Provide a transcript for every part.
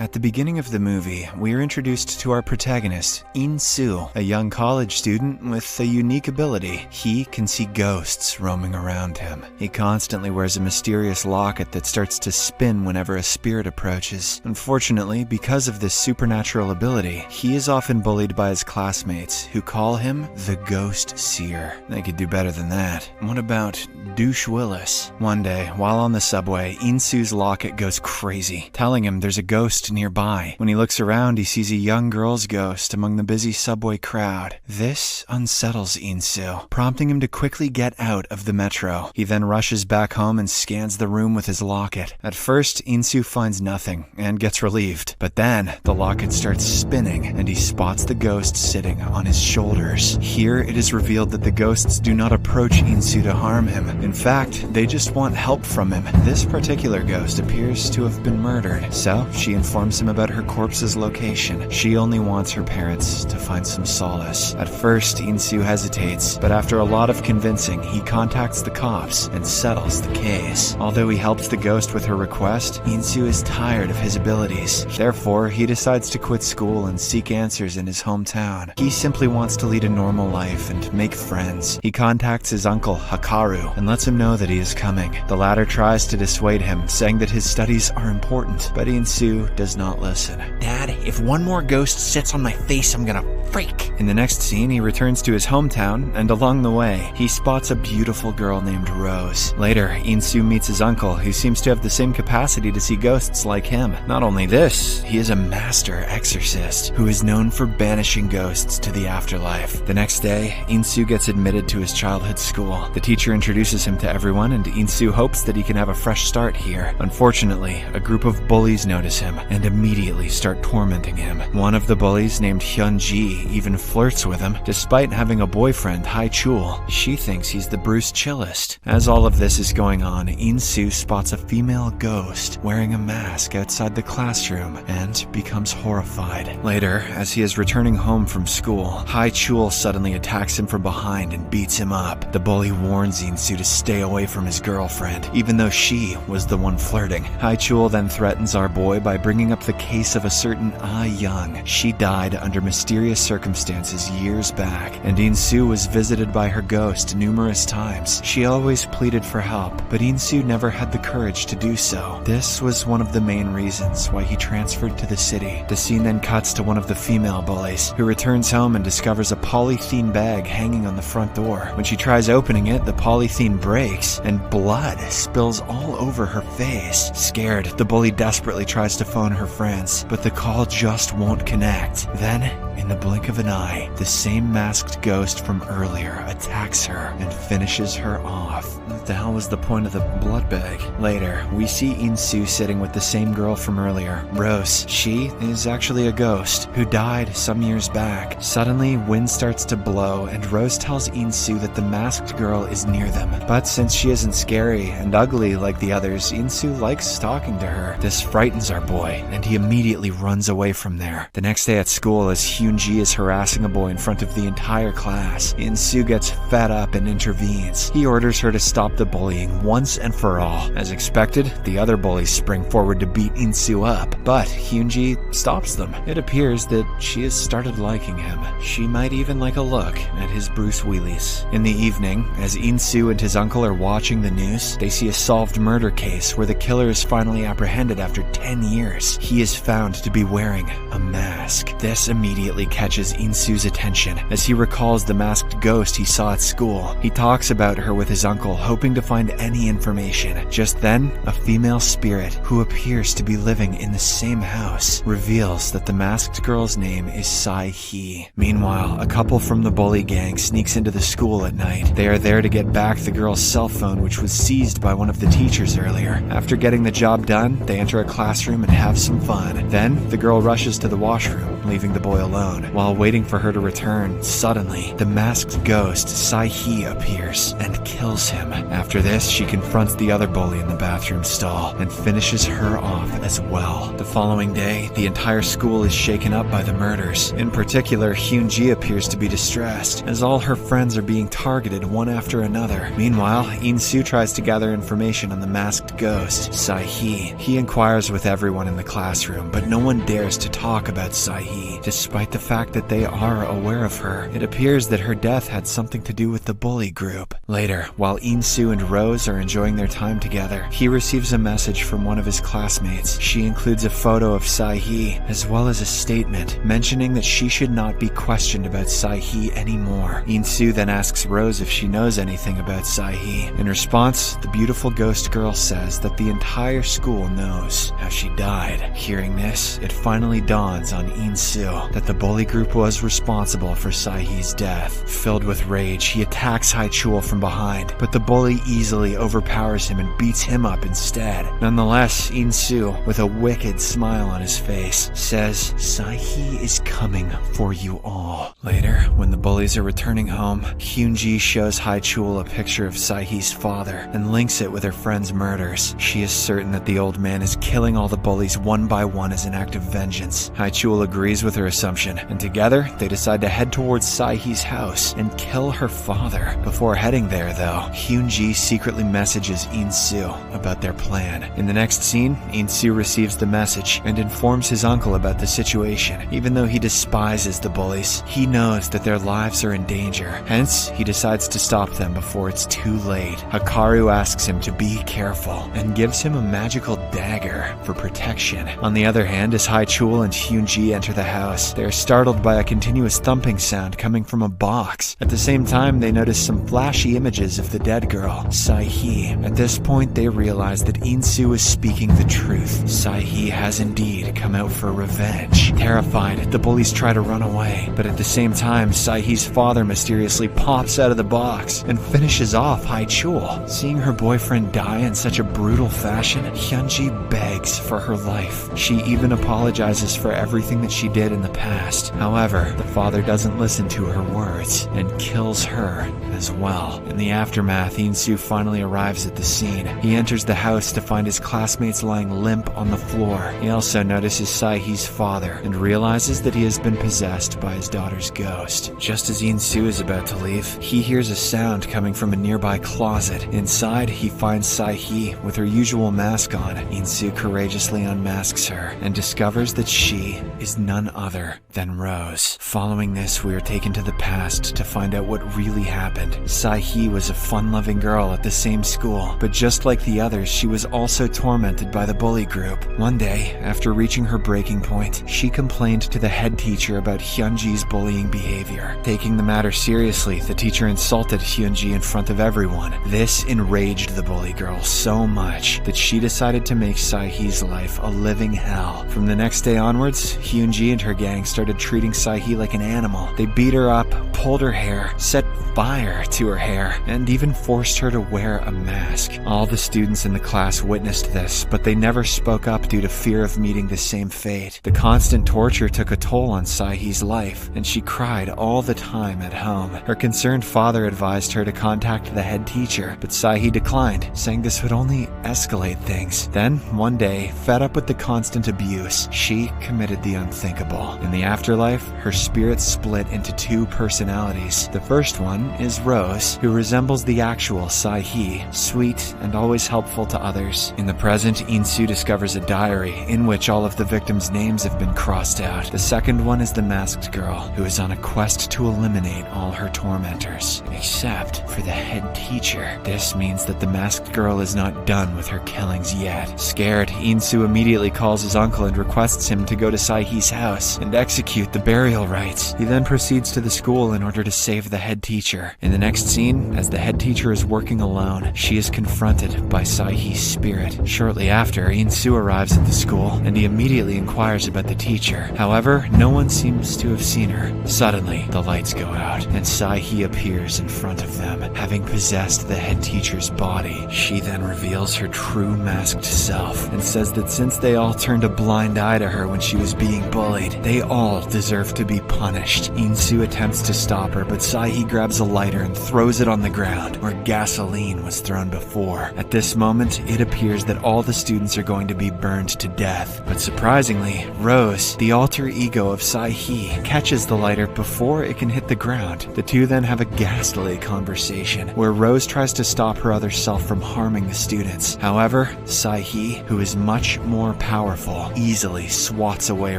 At the beginning of the movie, we are introduced to our protagonist, In-soo, a young college student with a unique ability. He can see ghosts roaming around him. He constantly wears a mysterious locket that starts to spin whenever a spirit approaches. Unfortunately, because of this supernatural ability, he is often bullied by his classmates, who call him the Ghost Seer. They could do better than that. What about Douche Willis? One day, while on the subway, In-soo's locket goes crazy, telling him there's a ghost nearby. When he looks around, he sees a young girl's ghost among the busy subway crowd. This unsettles In-soo, prompting him to quickly get out of the metro. He then rushes back home and scans the room with his locket. At first, In-soo finds nothing and gets relieved, but then the locket starts spinning and he spots the ghost sitting on his shoulders. Here, it is revealed that the ghosts do not approach In-soo to harm him. In fact, they just want help from him. This particular ghost appears to have been murdered, so she informs him about her corpse's location. She only wants her parents to find some solace. At first, In-soo hesitates, but after a lot of convincing, he contacts the cops and settles the case. Although he helps the ghost with her request, In-soo is tired of his abilities. Therefore, he decides to quit school and seek answers in his hometown. He simply wants to lead a normal life and make friends. He contacts his uncle, Hikaru, and lets him know that he is coming. The latter tries to dissuade him, saying that his studies are important, but In-soo does not listen. Dad, if one more ghost sits on my face, I'm gonna freak. In the next scene, he returns to his hometown, and along the way, he spots a beautiful girl named Rose. Later, In-soo meets his uncle, who seems to have the same capacity to see ghosts like him. Not only this, he is a master exorcist, who is known for banishing ghosts to the afterlife. The next day, In-soo gets admitted to his childhood school. The teacher introduces him to everyone, and In-soo hopes that he can have a fresh start here. Unfortunately, a group of bullies notice him and immediately start tormenting him. One of the bullies, named Hyun-ji, even flirts with him, despite having a boyfriend, Hai-chul. She thinks he's the Bruce Chillest. As all of this is going on, In-soo spots a female ghost wearing a mask outside the classroom and becomes horrified. Later, as he is returning home from school, Hai-chul suddenly attacks him from behind and beats him up. The bully warns In-soo to stay away from his girlfriend, even though she was the one flirting. Hai-chul then threatens our boy by bringing up the case of a certain Ah-young. She died under mysterious circumstances years back, and In-soo was visited by her ghost numerous times. She always pleaded for help, but In-soo never had the courage to do so. This was one of the main reasons why he transferred to the city. The scene then cuts to one of the female bullies, who returns home and discovers a polythene bag hanging on the front door. When she tries opening it, the polythene breaks, and blood spills all over her face. Scared, the bully desperately tries to phone her friends, but the call just won't connect. Then, in the blink of an eye, the same masked ghost from earlier attacks her and finishes her off. What the hell was the point of the blood bag? Later, we see In-soo sitting with the same girl from earlier, Rose. She is actually a ghost who died some years back. Suddenly, wind starts to blow, and Rose tells In-soo that the masked girl is near them. But since she isn't scary and ugly like the others, In-soo likes talking to her. This frightens our boy, and he immediately runs away from there. The next day at school, as Hyun-ji is harassing a boy in front of the entire class, In-soo gets fed up and intervenes. He orders her to stop the bullying once and for all. As expected, the other bullies spring forward to beat In-soo up, but Hyun-ji stops them. It appears that she has started liking him. She might even like a look at his Bruce Wheelies. In the evening, as In-soo and his uncle are watching the news, they see a solved murder case where the killer is finally apprehended after 10 years. He is found to be wearing a mask. This immediately catches In-soo's attention as he recalls the masked ghost he saw at school. He talks about her with his uncle, hoping to find any information. Just then, a female spirit, who appears to be living in the same house, reveals that the masked girl's name is Sai-hee. Meanwhile, a couple from the bully gang sneaks into the school at night. They are there to get back the girl's cell phone, which was seized by one of the teachers earlier. After getting the job done, they enter a classroom and have some fun. Then, the girl rushes to the washroom, leaving the boy alone. alone. While waiting for her to return, suddenly, the masked ghost, Sai-hee, appears and kills him. After this, she confronts the other bully in the bathroom stall and finishes her off as well. The following day, the entire school is shaken up by the murders. In particular, Hyun-ji appears to be distressed, as all her friends are being targeted one after another. Meanwhile, In-soo tries to gather information on the masked ghost, Sai-hee. He inquires with everyone in the classroom, but no one dares to talk about Sai-hee, despite the fact that they are aware of her. It appears that her death had something to do with the bully group. Later, while In-soo and Rose are enjoying their time together, he receives a message from one of his classmates. She includes a photo of Sai-hee, as well as a statement mentioning that she should not be questioned about Sai-hee anymore. In-soo then asks Rose if she knows anything about Sai-hee. In response, the beautiful ghost girl says that the entire school knows how she died. Hearing this, it finally dawns on In-soo that the bully group was responsible for Sai-hee's death. Filled with rage, he attacks Hai-chul from behind, but the bully easily overpowers him and beats him up instead. Nonetheless, In-soo, with a wicked smile on his face, says, "Sai-hee is coming for you all." Later, when the bullies are returning home, Hyun-ji shows Hai-chul a picture of Sai-hee's father and links it with her friend's murders. She is certain that the old man is killing all the bullies one by one as an act of vengeance. Hai-chul agrees with her assumption, and together, they decide to head towards Sai-hee's house and kill her father. Before heading there, though, Hyun-ji secretly messages In-soo about their plan. In the next scene, In-soo receives the message and informs his uncle about the situation. Even though he despises the bullies, he knows that their lives are in danger. Hence, he decides to stop them before it's too late. Hikaru asks him to be careful and gives him a magical dagger for protection. On the other hand, as Hai-chul and Hyun-ji enter the house, they are startled by a continuous thumping sound coming from a box. At the same time, they notice some flashy images of the dead girl, Sai-hee. At this point, they realize that In-soo is speaking the truth. Sai-hee has indeed come out for revenge. Terrified, the bullies try to run away, but at the same time, Sai-hee's father mysteriously pops out of the box and finishes off Hai-chul. Seeing her boyfriend die in such a brutal fashion, Hyun-ji begs for her life. She even apologizes for everything that she did in the past. However, the father doesn't listen to her words and kills her as well. In the aftermath, In-soo finally arrives at the scene. He enters the house to find his classmates lying limp on the floor. He also notices Sai-hee's father and realizes that he has been possessed by his daughter's ghost. Just as In-soo is about to leave, he hears a sound coming from a nearby closet. Inside, he finds Sai-hee with her usual mask on. In-soo courageously unmasks her and discovers that she is none other than Rose. Following this, we are taken to the past to find out what really happened. Sai-hee was a fun-loving girl at the same school, but just like the others, she was also tormented by the bully group. One day, after reaching her breaking point, she complained to the head teacher about Hyun-ji's bullying behavior. Taking the matter seriously, the teacher insulted Hyun-ji in front of everyone. This enraged the bully girl so much that she decided to make Sai-hee's life a living hell. From the next day onwards, Hyun-ji and her gang started treating Sai-hee like an animal. They beat her up, pulled her hair, set fire to her hair, and even forced her to wear a mask. All the students in the class witnessed this, but they never spoke up due to fear of meeting the same fate. The constant torture took a toll on Sai-hee's life, and she cried all the time at home. Her concerned father advised her to contact the head teacher, but Sai-hee declined, saying this would only escalate things. Then, one day, fed up with the constant abuse, she committed the unthinkable. In the afterlife, her spirit split into two personalities. The first one is Rose, who resembles the actual Sai-hee, sweet and always helpful to others. In the present, In-soo discovers a diary in which all of the victims' names have been crossed out. The second one is the masked girl, who is on a quest to eliminate all her tormentors, except for the head teacher. This means that the masked girl is not done with her killings yet. Scared, In-soo immediately calls his uncle and requests him to go to Sai-hee's house and execute the burial rites. He then proceeds to the school in order to save the head teacher. In the next scene, as the head teacher is working alone, she is confronted by Sai-hee's spirit. Shortly after, In-soo arrives at the school, and he immediately inquires about the teacher. However, no one seems to have seen her. Suddenly, the lights go out, and Sai-hee appears in front of them, having possessed the head teacher's body. She then reveals her true masked self, and says that since they all turned a blind eye to her when she was being bullied, they all all deserve to be punished. Insu attempts to stop her, but Sai-hee grabs a lighter and throws it on the ground, where gasoline was thrown before. At this moment, it appears that all the students are going to be burned to death. But surprisingly, Rose, the alter ego of Sai-hee, catches the lighter before it can hit the ground. The two then have a ghastly conversation, where Rose tries to stop her other self from harming the students. However, Sai-hee, who is much more powerful, easily swats away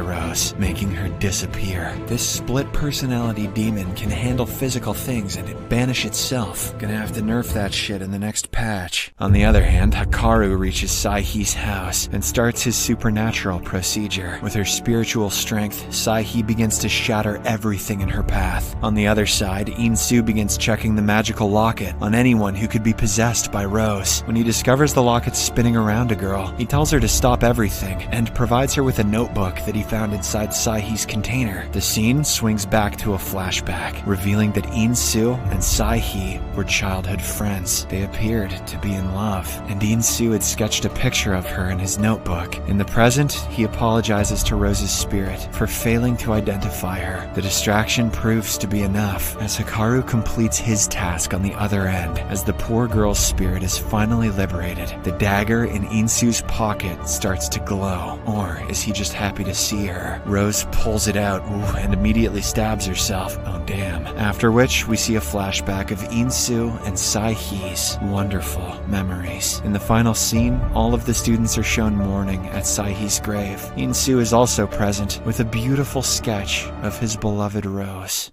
Rose, making her disappear. This split personality demon can handle physical things and banish itself. Gonna have to nerf that shit in the next patch. On the other hand, Hikaru reaches Sai-hee's house and starts his supernatural procedure. With her spiritual strength, Sai-hee begins to shatter everything in her path. On the other side, Insu begins checking the magical locket on anyone who could be possessed by Rose. When he discovers the locket spinning around a girl, he tells her to stop everything and provides her with a notebook that he found inside Sai-hee's container. The scene swings back to a flashback, revealing that Insu and Sai-hee were childhood friends. They appeared to be in love, and Insu had sketched a picture of her in his notebook. In the present, he apologizes to Rose's spirit for failing to identify her. The distraction proves to be enough, as Hikaru completes his task on the other end. As the poor girl's spirit is finally liberated, the dagger in Insu's pocket starts to glow. Or is he just happy to see her? Rose pulls it out and immediately stabs herself. Oh damn. After which, we see a flashback of Insu and Sai-hee's wonderful memories. In the final scene, all of the students are shown mourning at Sai-hee's grave. Insu is also present with a beautiful sketch of his beloved Rose.